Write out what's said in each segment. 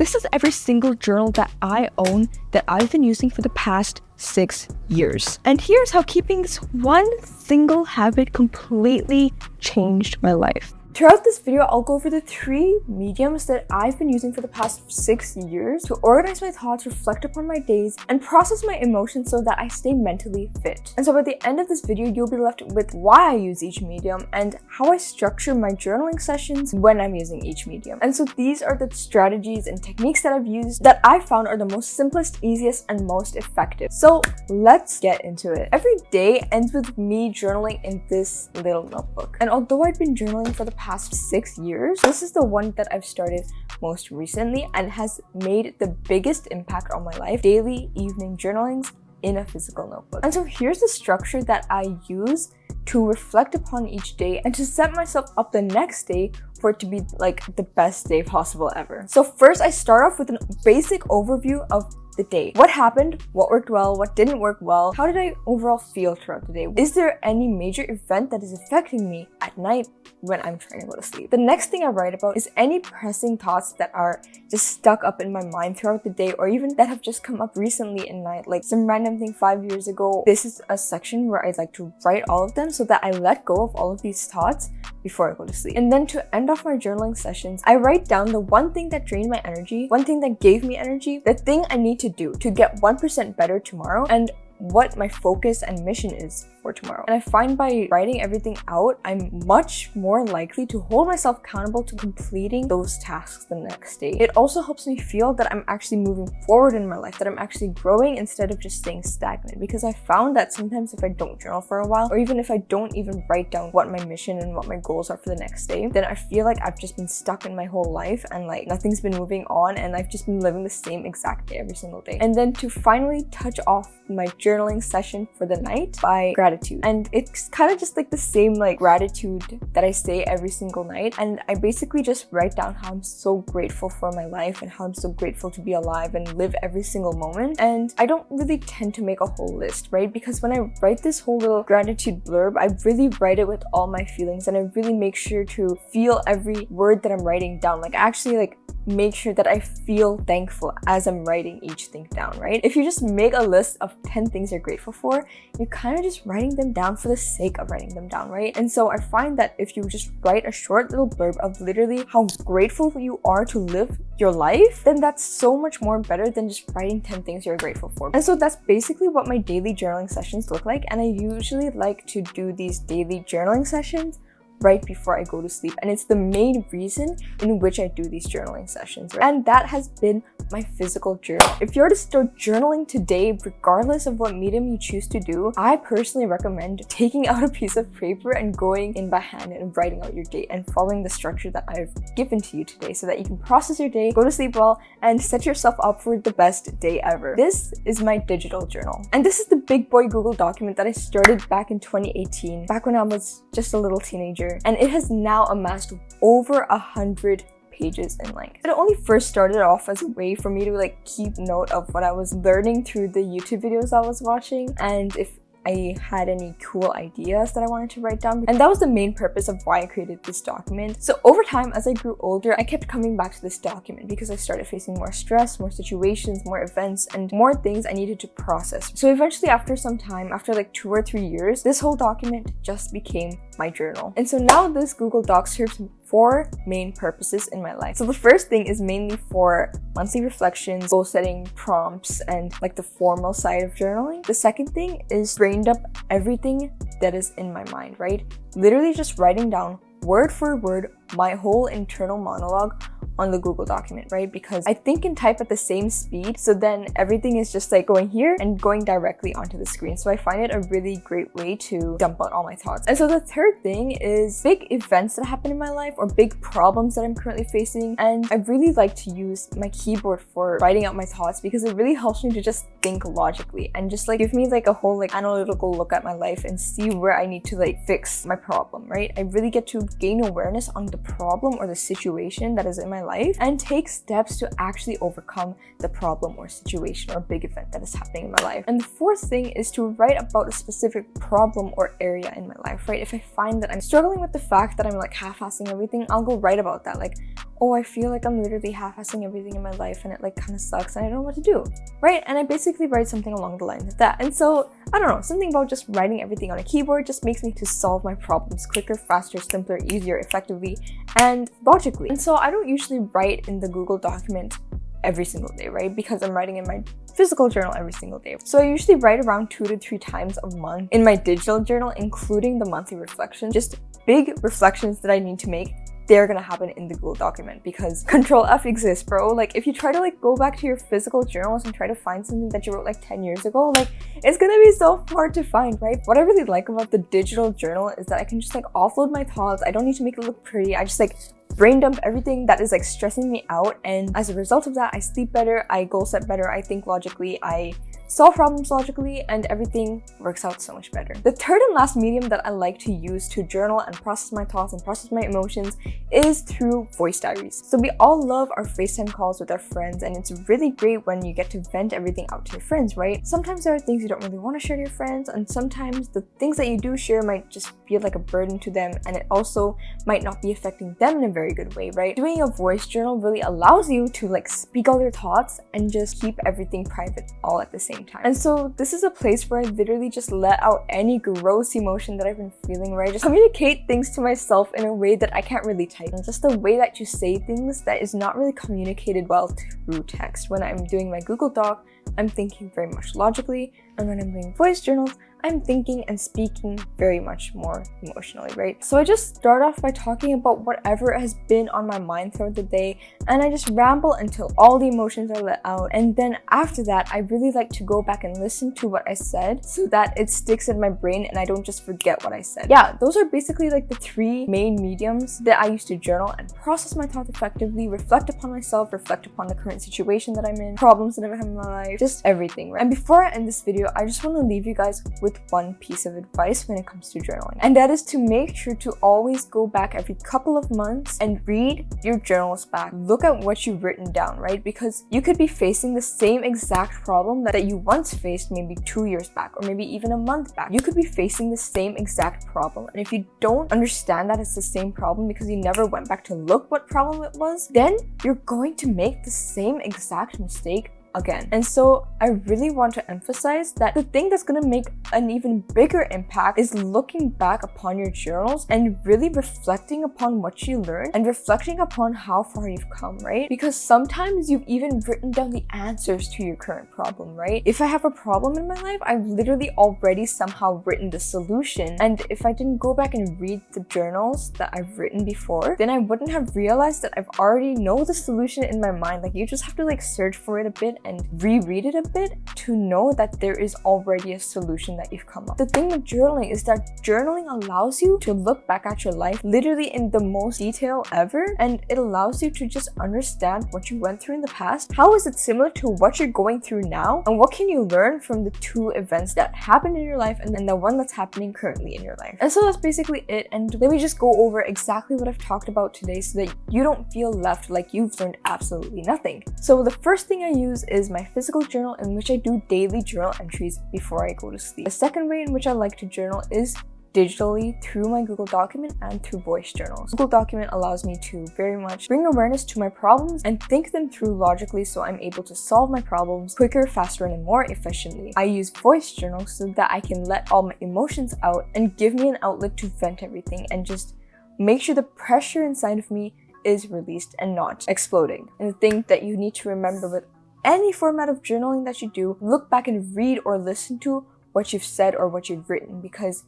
this is every single journal that I own that I've been using for the past 6 years. And here's how keeping this one single habit completely changed my life. Throughout this video, I'll go over the 3 mediums that I've been using for the past 6 years to organize my thoughts, reflect upon my days, and process my emotions so that I stay mentally fit. And so by the end of this video, you'll be left with why I use each medium and how I structure my journaling sessions when I'm using each medium. And so these are the strategies and techniques that I've used that I found are the most simplest, easiest, and most effective. So let's get into it. Every day ends with me journaling in this little notebook. And although I've been journaling for the past 6 years, this is the one that I've started most recently and has made the biggest impact on my life. Daily evening journalings in a physical notebook. And so here's the structure that I use to reflect upon each day and to set myself up the next day for it to be like the best day possible ever. So first, I start off with a basic overview of the day. What happened? What worked well? What didn't work well? How did I overall feel throughout the day? Is there any major event that is affecting me at night when I'm trying to go to sleep? The next thing I write about is any pressing thoughts that are just stuck up in my mind throughout the day, or even that have just come up recently in night, like some random thing 5 years ago. This is a section where I like to write all of them so that I let go of all of these thoughts before I go to sleep. And then to end off my journaling sessions, I write down the one thing that drained my energy, one thing that gave me energy, the thing I need to do to get 1% better tomorrow, and what my focus and mission is for tomorrow. And I find by writing everything out, I'm much more likely to hold myself accountable to completing those tasks the next day. It also helps me feel that I'm actually moving forward in my life, that I'm actually growing instead of just staying stagnant. Because I found that sometimes if I don't journal for a while, or even if I don't even write down what my mission and what my goals are for the next day, then I feel like I've just been stuck in my whole life and like nothing's been moving on, and I've just been living the same exact day every single day. And then to finally touch off my journaling session for the night by gratitude. And it's kind of just like the same like gratitude that I say every single night. And I basically just write down how I'm so grateful for my life and how I'm so grateful to be alive and live every single moment. And I don't really tend to make a whole list, right? Because when I write this whole little gratitude blurb, I really write it with all my feelings, and I really make sure to feel every word that I'm writing down. Like actually like make sure that I feel thankful as I'm writing each thing down, right? If you just make a list of 10 things you're grateful for, you're kind of just writing them down for the sake of writing them down, right? And so I find that if you just write a short little blurb of literally how grateful you are to live your life, then that's so much more better than just writing 10 things you're grateful for. And so that's basically what my daily journaling sessions look like. And I usually like to do these daily journaling sessions right before I go to sleep, and it's the main reason in which I do these journaling sessions, right? And that has been my physical journal. If you're to start journaling today, regardless of what medium you choose to do, I personally recommend taking out a piece of paper and going in by hand and writing out your day and following the structure that I've given to you today so that you can process your day, go to sleep well, and set yourself up for the best day ever. This is my digital journal. And this is the big boy Google document that I started back in 2018, back when I was just a little teenager. And it has now amassed over 100 pages in length. It only first started off as a way for me to like keep note of what I was learning through the YouTube videos I was watching, and if I had any cool ideas that I wanted to write down. And that was the main purpose of why I created this document. So over time, as I grew older, I kept coming back to this document because I started facing more stress, more situations, more events, and more things I needed to process. So eventually, after some time, after like 2 or 3 years, this whole document just became my journal. And so now this Google Doc serves 4 main purposes in my life. So the first thing is mainly for monthly reflections, goal setting, prompts, and like the formal side of journaling. The second thing is brained up everything that is in my mind, right? Literally just writing down word for word my whole internal monologue on the Google document, right? Because I think and type at the same speed, so then everything is just like going here and going directly onto the screen. So I find it a really great way to dump out all my thoughts. And so the third thing is big events that happen in my life or big problems that I'm currently facing. And I really like to use my keyboard for writing out my thoughts because it really helps me to just think logically and just like give me like a whole like analytical look at my life and see where I need to like fix my problem, right? I really get to gain awareness on the problem or the situation that is in my life and take steps to actually overcome the problem or situation or big event that is happening in my life. And the fourth thing is to write about a specific problem or area in my life, right? If I find that I'm struggling with the fact that I'm like half-assing everything, I'll go write about that. Like, oh, I feel like I'm literally half-assing everything in my life and it like kind of sucks and I don't know what to do, right? And I basically write something along the lines of that. And so, I don't know, something about just writing everything on a keyboard just makes me to solve my problems quicker, faster, simpler, easier, effectively, and logically. And so I don't usually write in the Google document every single day, right? Because I'm writing in my physical journal every single day. So I usually write around 2 to 3 times a month in my digital journal, including the monthly reflection. Just big reflections that I need to make, they're gonna happen in the Google document because Control F exists, bro. Like if you try to like go back to your physical journals and try to find something that you wrote like 10 years ago, like it's gonna be so hard to find, right? What I really like about the digital journal is that I can just like offload my thoughts. I don't need to make it look pretty. I just like brain dump everything that is like stressing me out, and as a result of that, I sleep better, I goal set better, I think logically, I solve problems logically, and everything works out so much better. The third and last medium that I like to use to journal and process my thoughts and process my emotions is through voice diaries. So we all love our FaceTime calls with our friends, and it's really great when you get to vent everything out to your friends, right? Sometimes there are things you don't really want to share to your friends, and sometimes the things that you do share might just feel like a burden to them, and it also might not be affecting them in a very good way, right? Doing a voice journal really allows you to like speak all your thoughts and just keep everything private all at the same time. And so this is a place where I literally just let out any gross emotion that I've been feeling, right? Just communicate things to myself in a way that I can't really type. And just the way that you say things that is not really communicated well through text. When I'm doing my Google Doc, I'm thinking very much logically, and when I'm doing voice journals, I'm thinking and speaking very much more emotionally, right? So I just start off by talking about whatever has been on my mind throughout the day, and I just ramble until all the emotions are let out. And then after that, I really like to go back and listen to what I said so that it sticks in my brain and I don't just forget what I said. Yeah, those are basically like the 3 main mediums that I use to journal and process my thoughts effectively, reflect upon myself, reflect upon the current situation that I'm in, problems that I've had in my life, just everything, right? And before I end this video, I just want to leave you guys with one piece of advice when it comes to journaling, and that is to make sure to always go back every couple of months and read your journals back. Look at what you've written down, right? Because you could be facing the same exact problem that you once faced maybe 2 years back, or maybe even a month back. You could be facing the same exact problem, and if you don't understand that it's the same problem because you never went back to look what problem it was, then you're going to make the same exact mistake again. And so I really want to emphasize that the thing that's going to make an even bigger impact is looking back upon your journals and really reflecting upon what you learned and reflecting upon how far you've come, right? Because sometimes you've even written down the answers to your current problem, right? If I have a problem in my life, I've literally already somehow written the solution, and if I didn't go back and read the journals that I've written before, then I wouldn't have realized that I've already know the solution in my mind. Like, you just have to like search for it a bit and reread it a bit to know that there is already a solution that you've come up. The thing with journaling is that journaling allows you to look back at your life literally in the most detail ever, and it allows you to just understand what you went through in the past. How is it similar to what you're going through now, and what can you learn from the 2 events that happened in your life and then the one that's happening currently in your life. And so that's basically it, and let me just go over exactly what I've talked about today so that you don't feel left like you've learned absolutely nothing. So the first thing I use is my physical journal, in which I do daily journal entries before I go to sleep. The second way in which I like to journal is digitally through my Google document and through voice journals. Google document allows me to very much bring awareness to my problems and think them through logically, so I'm able to solve my problems quicker, faster, and more efficiently. I use voice journals so that I can let all my emotions out and give me an outlet to vent everything and just make sure the pressure inside of me is released and not exploding. And the thing that you need to remember with any format of journaling that you do, look back and read or listen to what you've said or what you've written, because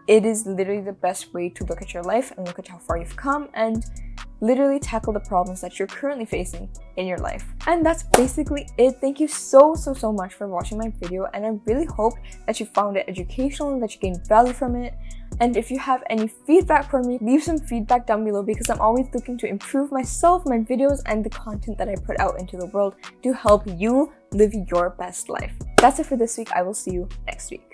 it is literally the best way to look at your life and look at how far you've come and literally tackle the problems that you're currently facing in your life. And that's basically it. Thank you so much for watching my video, and I really hope that you found it educational and that you gained value from it. And if you have any feedback for me, leave some feedback down below, because I'm always looking to improve myself, my videos, and the content that I put out into the world to help you live your best life. That's it for this week. I will see you next week.